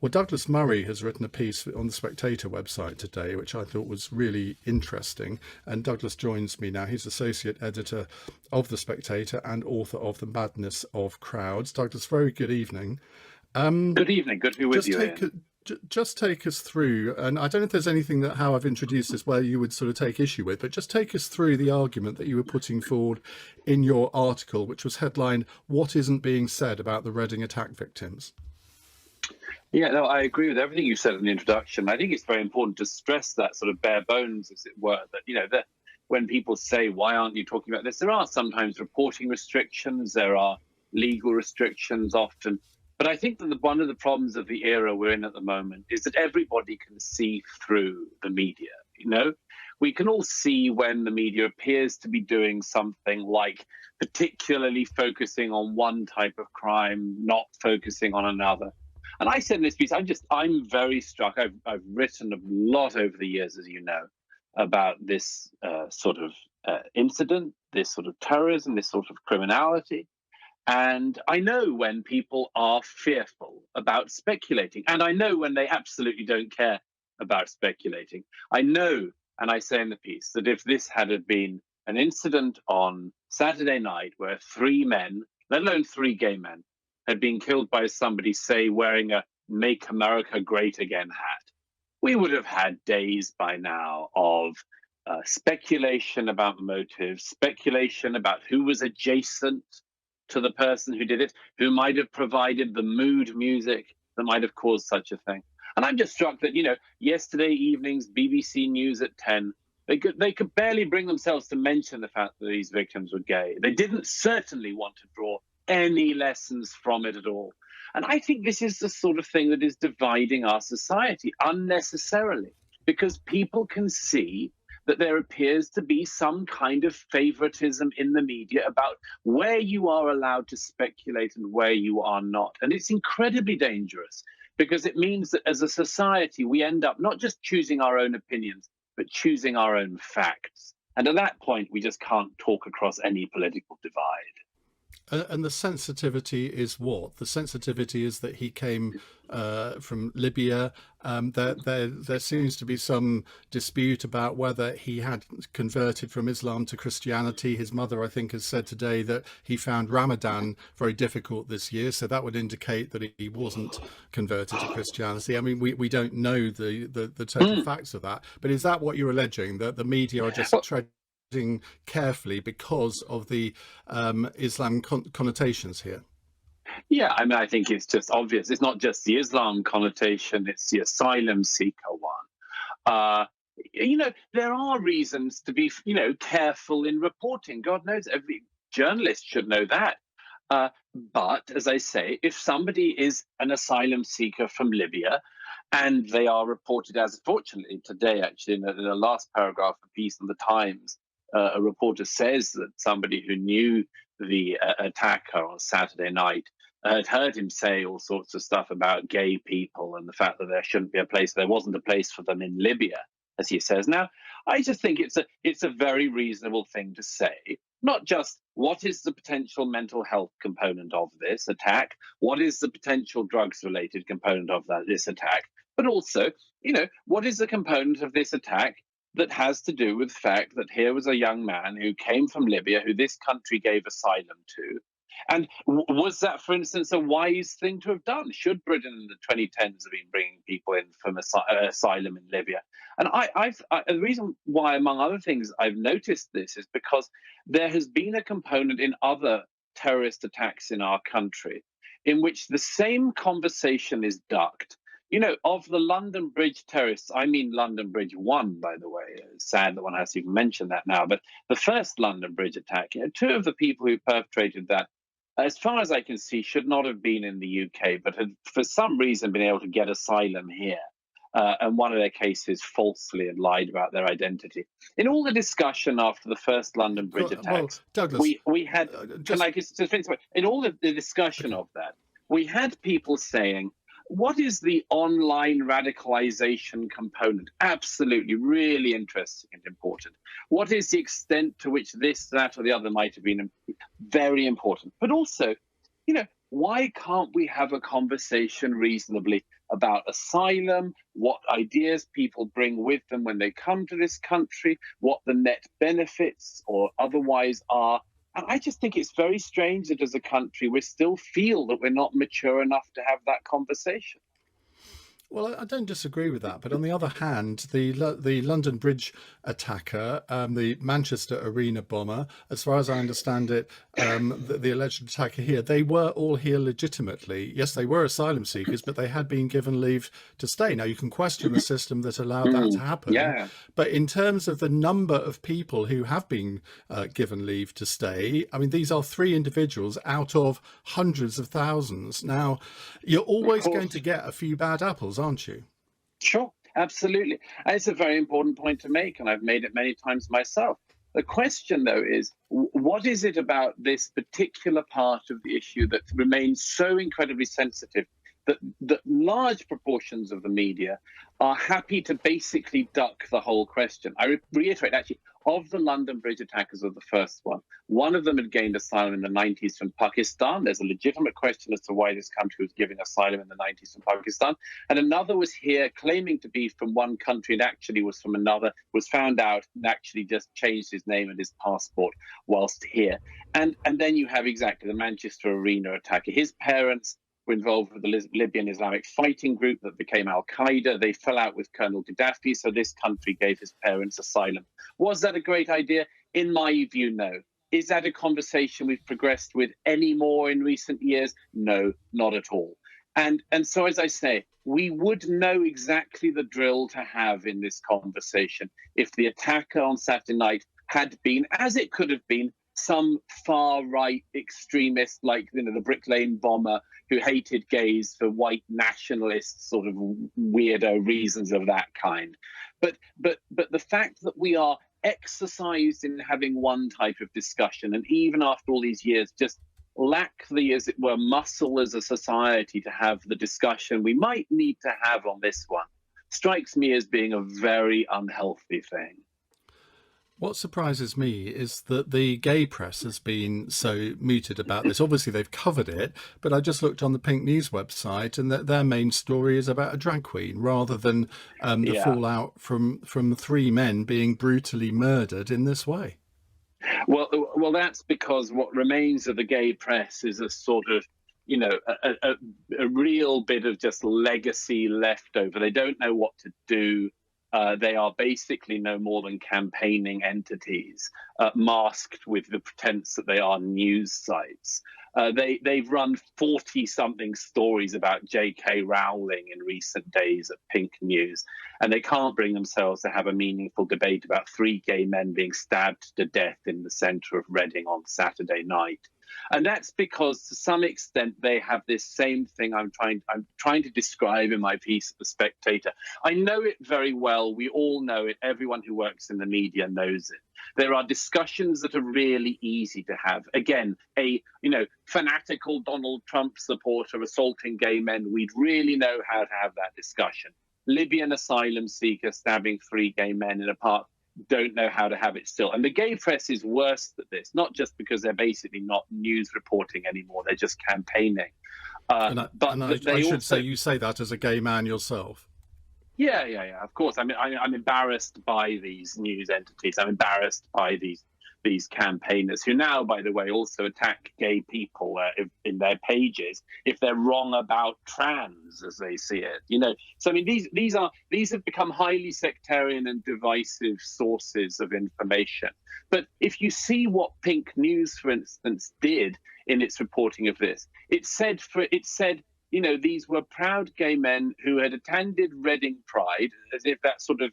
Well, Douglas Murray has written a piece on the Spectator website today, which I thought was really interesting. And Douglas joins me now. He's associate editor of the Spectator and author of The Madness of Crowds. Douglas, very good evening. Good evening. Good to be with you, Ian. Just take us through, and I don't know if there's anything that how I've introduced this where you would sort of take issue with, but just take us through the argument that you were putting forward in your article, which was headlined, "What Isn't Being Said About the Reading Attack Victims." Yeah, no, I agree with everything you said in the introduction. I think it's very important to stress that sort of bare bones, as it were, that when people say, why aren't you talking about this? There are sometimes reporting restrictions, there are legal restrictions often. But I think that one of the problems of the era we're in at the moment is that everybody can see through the media. We can all see when the media appears to be doing something like particularly focusing on one type of crime, not focusing on another. And I said in this piece, I'm very struck. I've written a lot over the years, as you know, about this sort of incident, this sort of terrorism, this sort of criminality. And I know when people are fearful about speculating, and I know when they absolutely don't care about speculating. I know, and I say in the piece, that if this had been an incident on Saturday night where 3 men, let alone 3 gay men, had been killed by somebody, say, wearing a Make America Great Again hat, we would have had days by now of speculation about motives, speculation about who was adjacent to the person who did it, who might have provided the mood music that might have caused such a thing. And I'm just struck that, yesterday evening's BBC News at 10, they could barely bring themselves to mention the fact that these victims were gay. They didn't certainly want to draw any lessons from it at all. And I think this is the sort of thing that is dividing our society unnecessarily, because people can see that there appears to be some kind of favoritism in the media about where you are allowed to speculate and where you are not. And it's incredibly dangerous, because it means that as a society, we end up not just choosing our own opinions, but choosing our own facts. And at that point, we just can't talk across any political divide. And the sensitivity is what? The sensitivity is that he came from Libya. There seems to be some dispute about whether he had converted from Islam to Christianity. His mother, I think, has said today that he found Ramadan very difficult this year. So that would indicate that he wasn't converted to Christianity. I mean, we don't know the total facts of that. But is that what you're alleging, that the media are just treading carefully because of the Islam connotations here? Yeah, I mean, I think it's just obvious. It's not just the Islam connotation, it's the asylum seeker one. There are reasons to be, careful in reporting. God knows every journalist should know that. But as I say, if somebody is an asylum seeker from Libya, and they are reported as, fortunately today, actually, in the last paragraph of a piece in the Times, a reporter says that somebody who knew the attacker on Saturday night had heard him say all sorts of stuff about gay people and the fact that there wasn't a place for them in Libya, as he says. Now, I just think it's a very reasonable thing to say. Not just what is the potential mental health component of this attack, what is the potential drugs-related component of this attack, but also, what is the component of this attack that has to do with the fact that here was a young man who came from Libya, who this country gave asylum to. And was that, for instance, a wise thing to have done? Should Britain in the 2010s have been bringing people in from asylum in Libya? And the reason why, among other things, I've noticed this is because there has been a component in other terrorist attacks in our country in which the same conversation is ducked. Of the London Bridge terrorists, I mean London Bridge 1, by the way. It's sad that one has to even mention that now. But the first London Bridge attack, 2 of the people who perpetrated that, as far as I can see, should not have been in the UK, but had for some reason been able to get asylum here. And one of their cases falsely had lied about their identity. In all the discussion after the first London Bridge attacks, Douglas, we had, in all of the discussion of that, we had people saying, what is the online radicalization component? Absolutely, really interesting and important. What is the extent to which this, that, or the other might have been? Very important. But also, why can't we have a conversation reasonably about asylum, what ideas people bring with them when they come to this country, what the net benefits or otherwise are. And I just think it's very strange that as a country we still feel that we're not mature enough to have that conversation. Well, I don't disagree with that, but on the other hand, the London Bridge attacker, the Manchester Arena bomber, as far as I understand it, the alleged attacker here, they were all here legitimately. Yes, they were asylum seekers, but they had been given leave to stay. Now, you can question the system that allowed that to happen, Yeah. but in terms of the number of people who have been given leave to stay, I mean, these are 3 individuals out of hundreds of thousands. Now, you're always going to get a few bad apples, aren't you? Sure, absolutely. And it's a very important point to make, and I've made it many times myself. The question, though, is what is it about this particular part of the issue that remains so incredibly sensitive that large proportions of the media are happy to basically duck the whole question? I reiterate, actually, of the London Bridge attackers of the first one of them had gained asylum in the 90s from Pakistan. There's a legitimate question as to why this country was giving asylum in the 90s from Pakistan. And another was here claiming to be from one country and actually was from another, was found out and actually just changed his name and his passport whilst here. And then you have exactly the Manchester Arena attacker. His parents were involved with the Libyan Islamic fighting group that became Al-Qaeda. They fell out with Colonel Gaddafi, so this country gave his parents asylum. Was that a great idea? In my view, no. Is that a conversation we've progressed with any more in recent years? No, not at all. And so, as I say, we would know exactly the drill to have in this conversation if the attacker on Saturday night had been, as it could have been, some far-right extremist like the Brick Lane bomber who hated gays for white nationalist sort of weirdo reasons of that kind. But the fact that we are exercised in having one type of discussion, and even after all these years, just lack the, as it were, muscle as a society to have the discussion we might need to have on this one, strikes me as being a very unhealthy thing. What surprises me is that the gay press has been so muted about this. Obviously, they've covered it, but I just looked on the Pink News website, and their main story is about a drag queen rather than the fallout from 3 men being brutally murdered in this way. Well, that's because what remains of the gay press is a sort of, a real bit of just legacy left over. They don't know what to do. They are basically no more than campaigning entities, masked with the pretense that they are news sites. They've run 40-something stories about J.K. Rowling in recent days at Pink News, and they can't bring themselves to have a meaningful debate about 3 gay men being stabbed to death in the centre of Reading on Saturday night. And that's because, to some extent, they have this same thing I'm trying to describe in my piece at The Spectator. I know it very well. We all know it. Everyone who works in the media knows it. There are discussions that are really easy to have. Again, a fanatical Donald Trump supporter assaulting gay men, we'd really know how to have that discussion. Libyan asylum seeker stabbing 3 gay men in a park, don't know how to have it still. And the gay press is worse than this, not just because they're basically not news reporting anymore, they're just campaigning. I should say, you say that as a gay man yourself. Yeah, of course. I mean, I'm embarrassed by these news entities. I'm embarrassed by these campaigners who now, by the way, also attack gay people in their pages if they're wrong about trans, as they see it. So I mean, these have become highly sectarian and divisive sources of information. But if you see what Pink News, for instance, did in its reporting of this, it said these were proud gay men who had attended Reading Pride, as if that sort of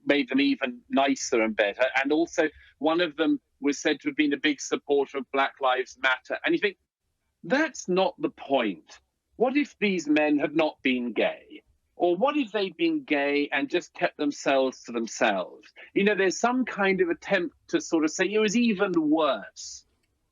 made them even nicer and better. And also, one of them was said to have been a big supporter of Black Lives Matter. And you think, that's not the point. What if these men had not been gay? Or what if they'd been gay and just kept themselves to themselves? There's some kind of attempt to sort of say it was even worse.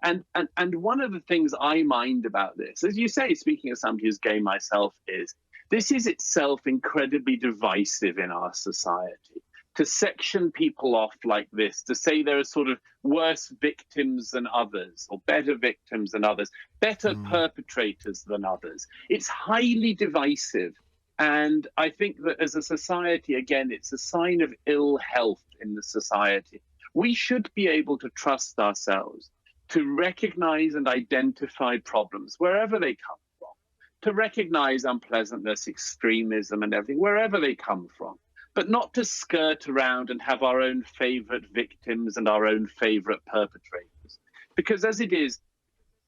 And one of the things I mind about this, as you say, speaking of somebody who's gay myself, is this is itself incredibly divisive in our society. To section people off like this, to say there are sort of worse victims than others, or better victims than others, better perpetrators than others. It's highly divisive. And I think that as a society, again, it's a sign of ill health in the society. We should be able to trust ourselves to recognize and identify problems wherever they come from, to recognize unpleasantness, extremism, and everything, wherever they come from, but not to skirt around and have our own favorite victims and our own favorite perpetrators. Because as it is,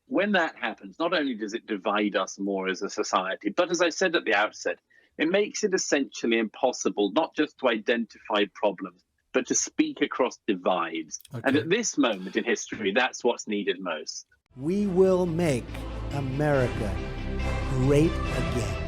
when that happens, not only does it divide us more as a society, but as I said at the outset, it makes it essentially impossible not just to identify problems, but to speak across divides. Okay. And at this moment in history, that's what's needed most. We will make America great again.